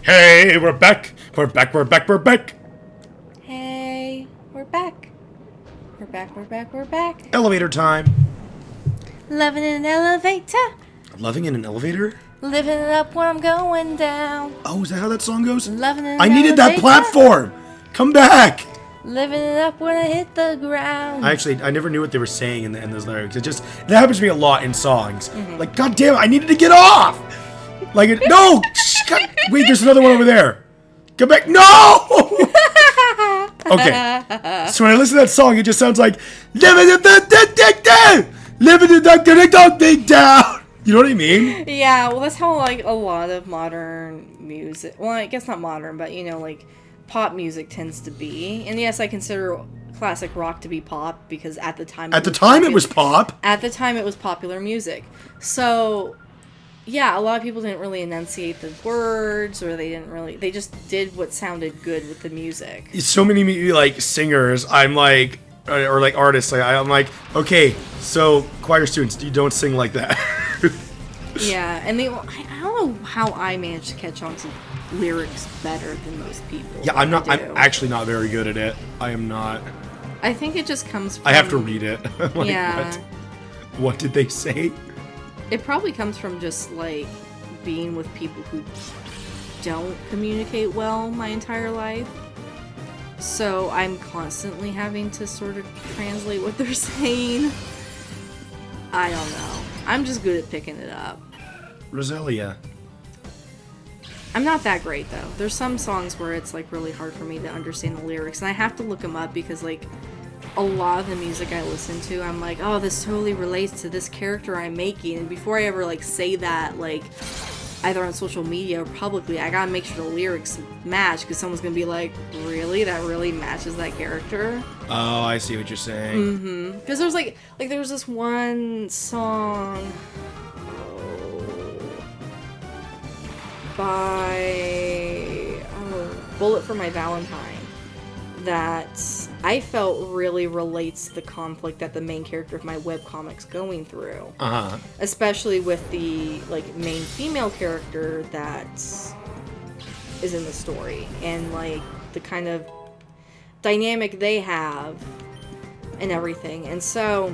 Hey, we're back. We're back. We're back. We're back. Hey, we're back. We're back. We're back. We're back. Elevator time. Loving in an elevator. Loving in an elevator? Living it up when I'm going down. Oh, is that how that song goes? Loving in an I needed elevator. that platform. Come back. Living it up when I hit the ground. I never knew what they were saying in those lyrics. That happens to me a lot in songs. Like, God damn it, I needed to get off. Like, no. God, wait, there's another one over there. Come back. No. Okay. So when I listen to that song, it just sounds like living it down. You know what I mean? Yeah, well, that's how like a lot of modern music. Well, I guess not modern, but you know, like pop music tends to be. And yes, I consider classic rock to be pop because at the time. At the time, it was pop. At the time, it was popular music. So, yeah, a lot of people didn't really enunciate the words, or they just did what sounded good with the music. So many like singers, I'm like, or like artists, like I'm like, okay, so choir students, you don't sing like that. Yeah, and I don't know how I managed to catch on to lyrics better than most people. Yeah, I'm actually not very good at it. I am not. I think it just comes from... I have to read it. Like, yeah. What did they say? It probably comes from just, like, being with people who don't communicate well my entire life. So I'm constantly having to sort of translate what they're saying. I don't know. I'm just good at picking it up. Roselia. I'm not that great, though. There's some songs where it's, like, really hard for me to understand the lyrics, and I have to look them up because, like, a lot of the music I listen to, I'm like, oh, this totally relates to this character I'm making, and before I ever, like, say that, like, either on social media or publicly, I gotta make sure the lyrics match, because someone's gonna be like, really? That really matches that character? Oh, I see what you're saying. Mm-hmm. Because there's, like, there was this one song... by Bullet for My Valentine that I felt really relates to the conflict that the main character of my webcomic's going through. Uh-huh. Especially with the like main female character that is in the story and like the kind of dynamic they have and everything. And so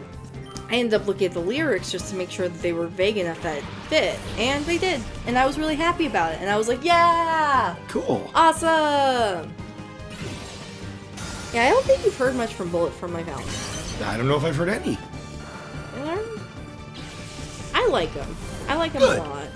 I ended up looking at the lyrics just to make sure that they were vague enough that it fit. And they did. And I was really happy about it. And I was like, yeah! Cool. Awesome! Yeah, I don't think you've heard much from Bullet for My Valentine. I don't know if I've heard any. I like them. I like them Good. a lot.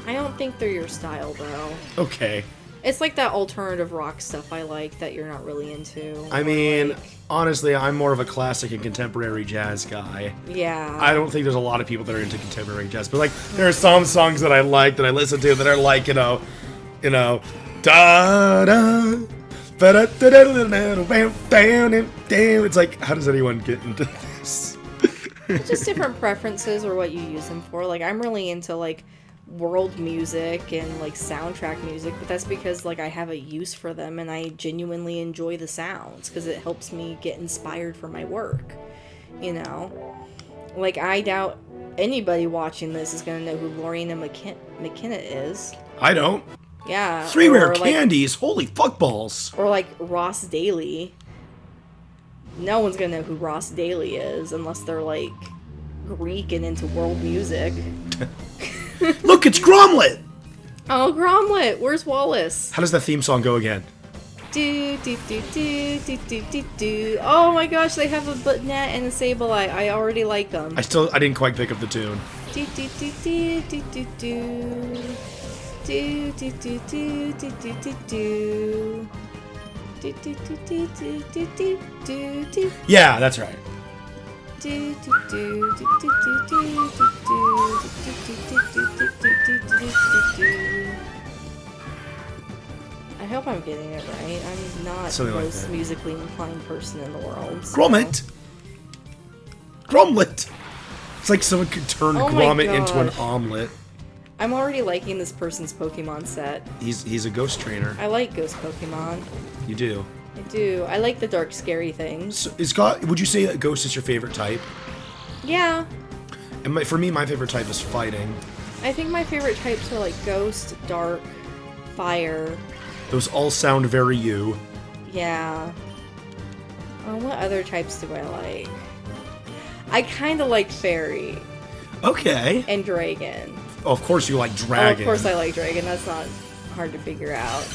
I don't think they're your style, though. Okay. It's like that alternative rock stuff I like that you're not really into. I mean, honestly, I'm more of a classic and contemporary jazz guy. Yeah. I don't think there's a lot of people that are into contemporary jazz, but like, there are some songs that I like that I listen to that are like, you know, da da. It's like, how does anyone get into this? It's just different preferences or what you use them for. Like, I'm really into, like, world music and, like, soundtrack music, but that's because, like, I have a use for them and I genuinely enjoy the sounds because it helps me get inspired for my work, you know? Like, I doubt anybody watching this is gonna know who Lorena McKenna is. I don't. Yeah. Three Rare like, Candies, holy fuckballs. Or, like, Ross Daly. No one's gonna know who Ross Daly is unless they're, like, Greek and into world music. Look, it's Gromlet! Oh, Gromlet! Where's Wallace? How does that theme song go again? Do, do, do, do, do, do, do, do. Oh my gosh, they have a Butnet and a Sableye. I already like them. I didn't quite pick up the tune. Do, do, do, do, do, do, do. Do, do, do, do, do, do, do, do. Do, do, do, do, do, do, do, do, do. Yeah, that's right. Do, do, do, do, do, do, do, do, do. I hope I'm getting it right. I'm not Something the like most that. musically inclined person in the world. So. Grommet! Gromlet! It's like someone could turn Oh my Grommet into an gosh. omelet. I'm already liking this person's Pokemon set. He's a ghost trainer. I like ghost Pokemon. You do. I do. I like the dark, scary things. So would you say that ghost is your favorite type? Yeah. And for me, my favorite type is fighting. I think my favorite types are like ghost, dark, fire. Those all sound very you. Yeah. What other types do I like? I kind of like fairy. Okay. And dragon. Oh, of course you like dragon. Oh, of course I like dragon. That's not hard to figure out.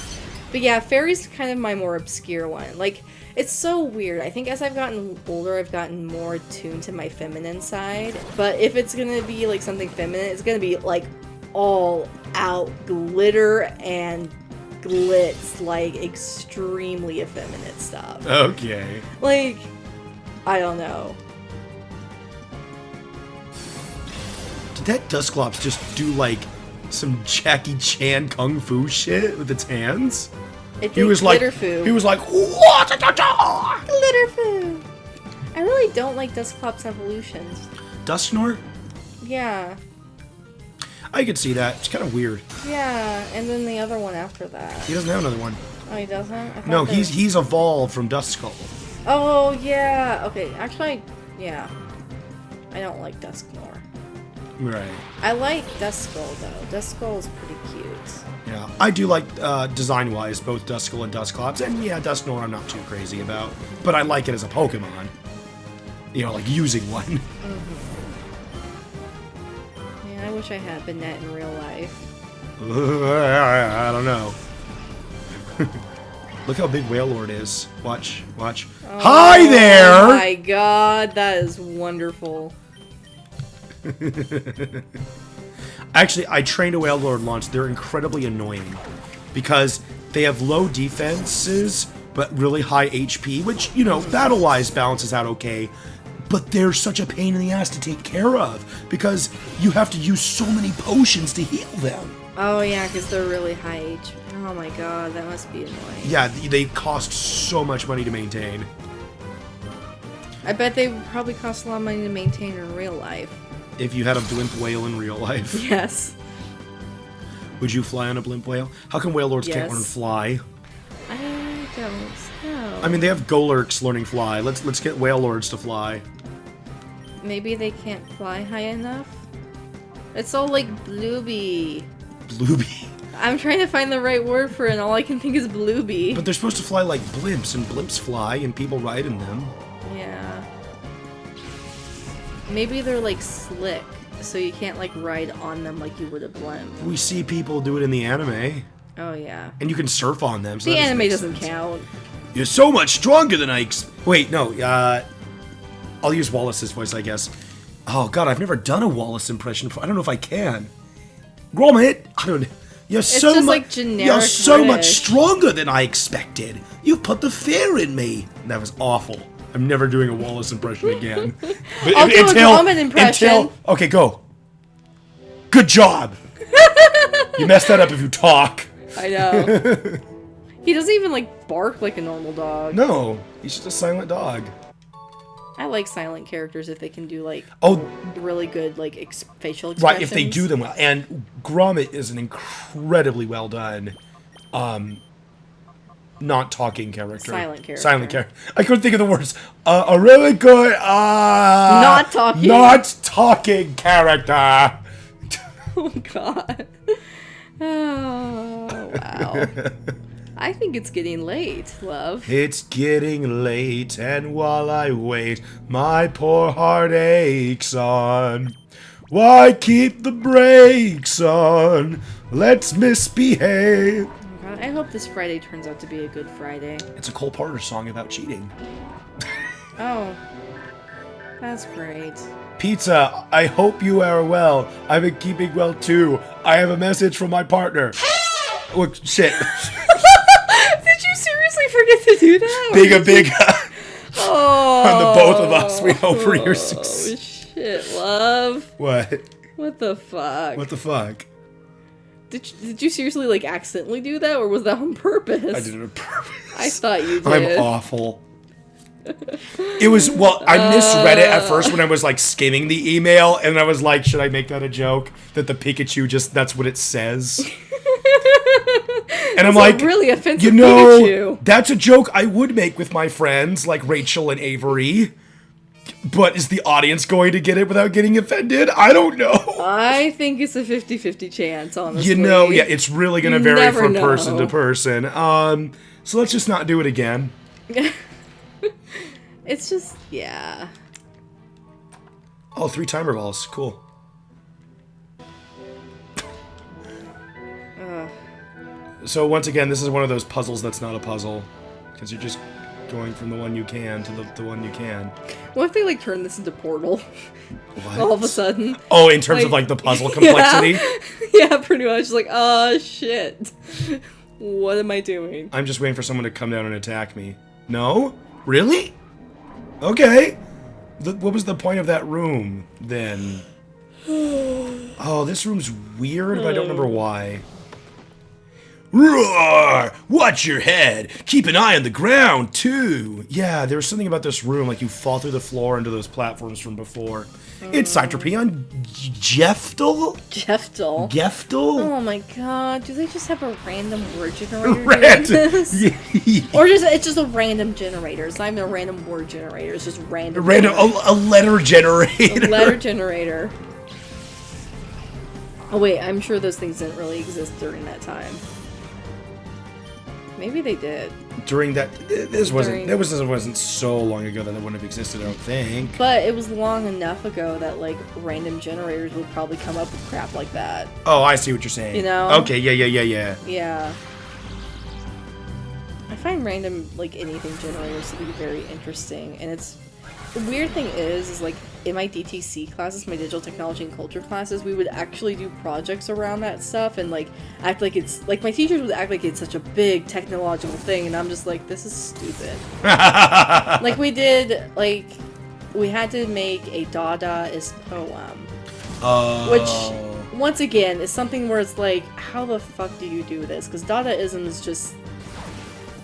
But yeah, fairy's kind of my more obscure one. Like, it's so weird. I think as I've gotten older, I've gotten more tuned to my feminine side. But if it's gonna be like something feminine, it's gonna be like all out glitter and glitz, like extremely effeminate stuff. Okay. Like, I don't know. Did that Dusclops just do like some Jackie Chan kung fu shit with its hands? He was like, what? Glitter foo. I really don't like Dusclops evolutions. Dusknor? Yeah. I could see that. It's kind of weird. Yeah, and then the other one after that. He doesn't have another one. Oh, he doesn't? No, he's evolved from Duskull. Oh, yeah. Okay, actually, yeah. I don't like Dusknor. Right. I like Duskull, though. Duskull is pretty cute. Yeah, I do like, design-wise, both Duskull and Dusclops. And yeah, Dusknor I'm not too crazy about. But I like it as a Pokemon. You know, like using one. Mm-hmm. I wish I had Banette in real life. I don't know. Look how big Wailord is. Watch. Oh, Hi there! Oh my god, that is wonderful. Actually, I trained a Wailord once. They're incredibly annoying. Because they have low defenses, but really high HP, which, you know, battle-wise balances out okay. But they're such a pain in the ass to take care of, because you have to use so many potions to heal them. Oh yeah, because they're really high HP. Oh my god, that must be annoying. Yeah, they cost so much money to maintain. I bet they probably cost a lot of money to maintain in real life. If you had a blimp whale in real life. Yes. Would you fly on a blimp whale? How come Wailords can't learn fly? I don't know. I mean, they have Golurks learning fly. Let's get Wailords to fly. Maybe they can't fly high enough? It's all like Bluebee. Bluebee? I'm trying to find the right word for it, and all I can think is Bluebee. But they're supposed to fly like blimps, and blimps fly, and people ride in them. Yeah. Maybe they're like slick, so you can't like ride on them like you would a blimp. We see people do it in the anime. Oh yeah. And you can surf on them. So the anime doesn't count. You're so much stronger than I Wait, no, I'll use Wallace's voice, I guess. Oh god, I've never done a Wallace impression before. I don't know if I can. Gromit, I don't know. You're so much stronger than I expected. You put the fear in me. That was awful. I'm never doing a Wallace impression again. But I'll do a Gromit impression. Okay, go. Good job. You messed that up if you talk. I know. He doesn't even like bark like a normal dog. No, he's just a silent dog. I like silent characters if they can do like really good like facial expressions. Right, if they do them well. And Gromit is an incredibly well done not talking character. Silent character. Silent character. I couldn't think of the words. A really good not talking character. Oh god. Oh wow. I think it's getting late, love. It's getting late, and while I wait, my poor heart aches on. Why keep the brakes on? Let's misbehave. Oh God, I hope this Friday turns out to be a good Friday. It's a Cole Porter song about cheating. Oh, that's great. Pizza, I hope you are well. I've been keeping well too. I have a message from my partner. Oh, shit. Did you seriously forget to do that? Big. Oh. On the both of us, we hope for your success. Oh, shit, love. What? What the fuck? What the fuck? Did you seriously, like, accidentally do that, or was that on purpose? I did it on purpose. I thought you did. I'm awful. It was, well, I misread it at first when I was, like, skimming the email, and I was like, should I make that a joke? That the Pikachu just, that's what it says? And I'm like, really offensive you know, Pikachu. That's a joke I would make with my friends, like Rachel and Avery. But is the audience going to get it without getting offended? I don't know. I think it's a 50-50 chance, honestly. You know, yeah, it's really going to vary never from know. person to person. So let's just not do it again. It's just, yeah. Oh, 3 timer balls. Cool. So once again, this is one of those puzzles that's not a puzzle. Because you're just going from the one you can to the one you can. What if they, like, turn this into Portal? What? All of a sudden. Oh, in terms of, like, the puzzle complexity? Yeah, pretty much. Just like, oh, shit. What am I doing? I'm just waiting for someone to come down and attack me. No? Really? Okay. What was the point of that room, then? Oh, this room's weird, but I don't remember why. Roar! Watch your head! Keep an eye on the ground, too! Yeah, there was something about this room, like you fall through the floor into those platforms from before. It's Cytropy Jeftel? Jeftel? Geftel? Oh my god, do they just have a random word generator doing Random. this? Yeah. Or it's just a random generator. It's not even a random word generator, it's just random. A letter generator. A letter generator. Oh wait, I'm sure those things didn't really exist during that time. Maybe they did. During that, this wasn't so long ago that it wouldn't have existed, I don't think. But it was long enough ago that, like, random generators would probably come up with crap like that. Oh, I see what you're saying. You know? Okay, yeah. Yeah. I find random, like, anything generators to be very interesting, and it's... The weird thing is like, in my DTC classes, my digital technology and culture classes, we would actually do projects around that stuff and, like, act like it's... Like, my teachers would act like it's such a big technological thing, and I'm just like, this is stupid. Like, we did, like... We had to make a Dadaist poem. Which, once again, is something where it's like, how the fuck do you do this? Because Dadaism is just...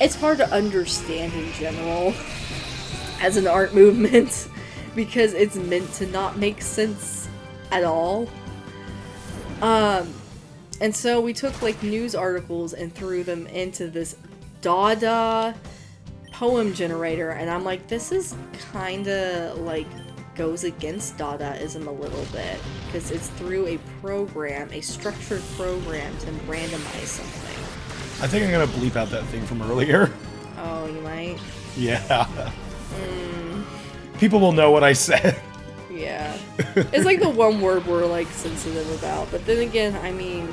It's hard to understand in general as an art movement because it's meant to not make sense at all. And so we took, like, news articles and threw them into this Dada poem generator, and I'm like, this is kinda, like, goes against Dadaism a little bit, because it's through a program, a structured program to randomize something. I think I'm gonna bleep out that thing from earlier. Oh, you might? Yeah. People will know what I said. Yeah. It's like the one word we're, like, sensitive about, but then again, I mean,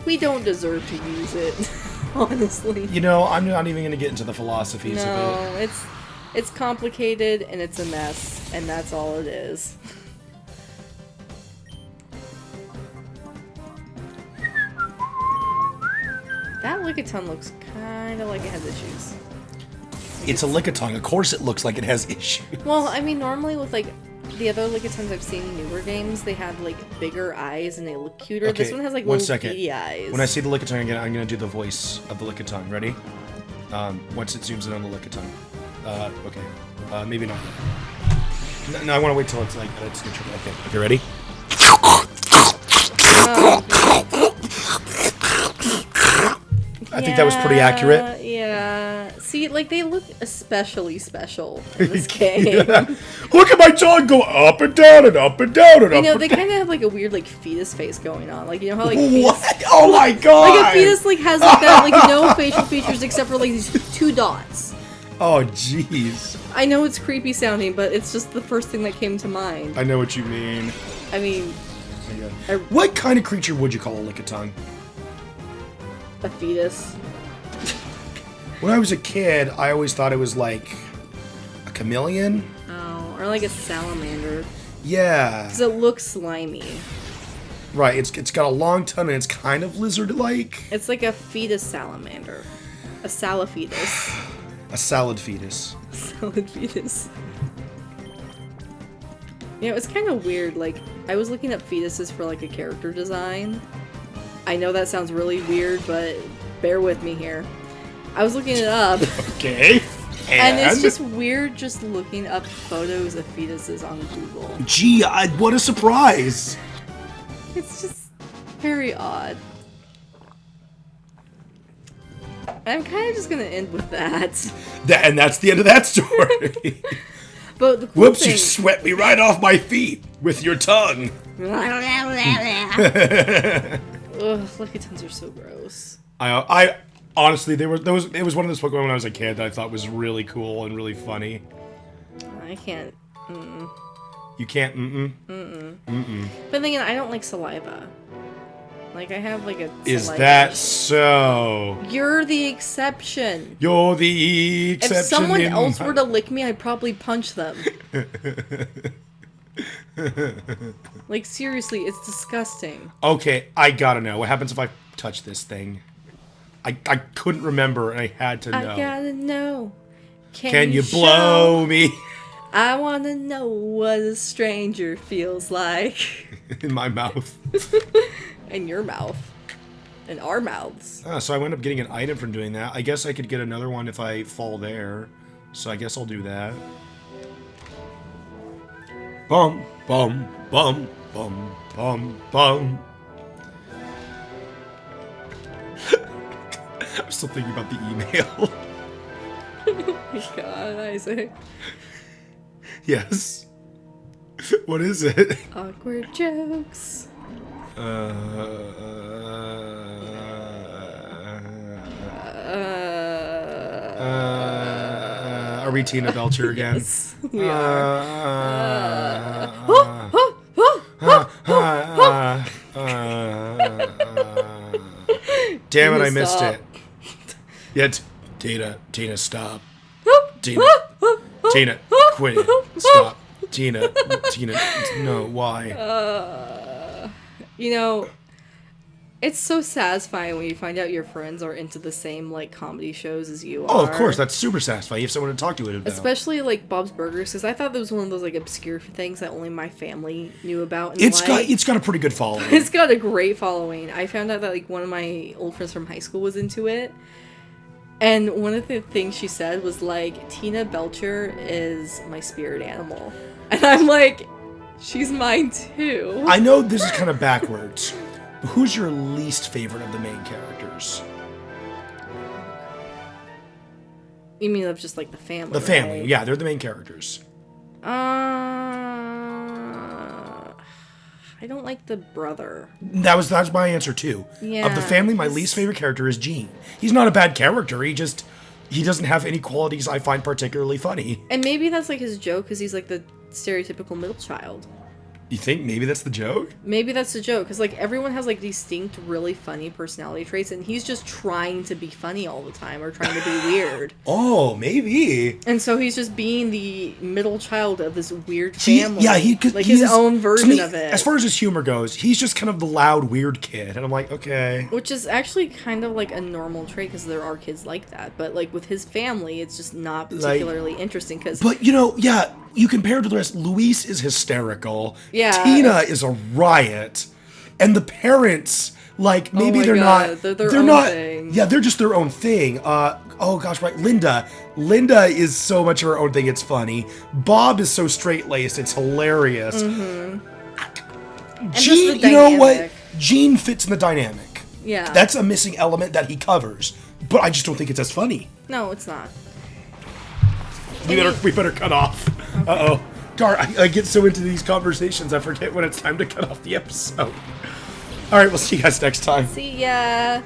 we don't deserve to use it, honestly. You know, I'm not even gonna get into the philosophies of it. No, it's complicated and it's a mess, and that's all it is. That Lickitung looks kinda like it has issues. It's a Lickitung. Of course it looks like it has issues. Well, I mean, normally with, like, the other Lickitungs I've seen in newer games, they have, like, bigger eyes and they look cuter. Okay, This one has, like, one little second. beady eyes. When I see the Lickitung again, I'm gonna do the voice of the Lickitung. Ready? Once it zooms in on the Lickitung. Okay. Maybe not. No, I want to wait till it's like it's neutral. Okay, ready? I think that was pretty accurate. Yeah. See, like, they look especially special in this game. Yeah. Look at my tongue go up and down and up and down and up. You know, and they down. kind of have, like, a weird, like, fetus face going on. Like, you know how, like, What? fetus... Oh my god! Like, a fetus, like, has, like, that, like, no facial features except for, like, these 2 dots. Oh, jeez. I know it's creepy sounding, but it's just the first thing that came to mind. I know what you mean. I mean... What kind of creature would you call a Lickitung? A fetus. When I was a kid, I always thought it was like a chameleon. Oh, or like a salamander. Yeah. Because it looks slimy. Right, it's got a long tongue and it's kind of lizard-like. It's like a fetus salamander. A salafetus. A salad fetus. Salad fetus. You know, it's kind of weird, like, I was looking up fetuses for, like, a character design. I know that sounds really weird, but bear with me here. I was looking it up. Okay. And it's just weird just looking up photos of fetuses on Google. Gee, what a surprise. It's just very odd. I'm kind of just gonna end with that. And that's the end of that story. But the cool Whoops, thing... you swept me right off my feet with your tongue. Ugh, Lickitungs are so gross. I honestly, it was one of those Pokemon when I was a kid that I thought was really cool and really funny. I can't. You can't. But then again, I don't like saliva. Like I have like a. Is saliva that issue. so? You're the exception. You're the exception. If someone else were to lick me, I'd probably punch them. Like seriously, it's disgusting. Okay, I gotta know. What happens if I touch this thing? I couldn't remember and I had to know. I gotta know. Can you blow me? I wanna know what a stranger feels like. In my mouth. In your mouth. In our mouths. So I wound up getting an item from doing that. I guess I could get another one if I fall there. So I guess I'll do that. Bum, bum, bum, bum, bum, bum. I'm still thinking about the email. Oh my god, Isaac. Yes. What is it? Awkward jokes. Are we Tina Belcher again? Yes, we are. Damn it, I Tina, missed stop. it. Yet, Tina, stop. Tina, quit it. Stop. Tina, no, why? You know, it's so satisfying when you find out your friends are into the same, like, comedy shows as you are. Oh, of course, that's super satisfying. You have someone to talk to it about. Especially, like, Bob's Burgers, because I thought that was one of those, like, obscure things that only my family knew about. And It's got a pretty good following. It's got a great following. I found out that, like, one of my old friends from high school was into it. And one of the things she said was, like, Tina Belcher is my spirit animal. And I'm like, she's mine too. I know this is kind of backwards, but who's your least favorite of the main characters? You mean of just like the family? The family, right? yeah, they're the main characters. I don't like the brother. That's my answer too. Yeah. Of the family, my least favorite character is Gene. He's not a bad character. He doesn't have any qualities I find particularly funny. And maybe that's like his joke because he's like the stereotypical middle child. You think maybe that's the joke? Maybe that's the joke, because like everyone has like distinct, really funny personality traits, and he's just trying to be funny all the time or trying to be weird. Oh, maybe. And so he's just being the middle child of this weird family. His own version of it. As far as his humor goes, he's just kind of the loud, weird kid, and I'm like, okay. Which is actually kind of like a normal trait, because there are kids like that. But like with his family, it's just not particularly interesting. But you know, yeah. You compare to the rest, Luis is hysterical. Yeah. Tina is a riot. And the parents, like, maybe they're not. They're their own thing. Yeah, they're just their own thing. Oh gosh, right. Linda is so much of her own thing, it's funny. Bob is so straight-laced, it's hilarious. Mm-hmm. Gene, you know what? Gene fits in the dynamic. Yeah. That's a missing element that he covers. But I just don't think it's as funny. No, it's not. We better cut off. Okay. Uh-oh. Gar, I get so into these conversations, I forget when it's time to cut off the episode. Alright, we'll see you guys next time. See ya!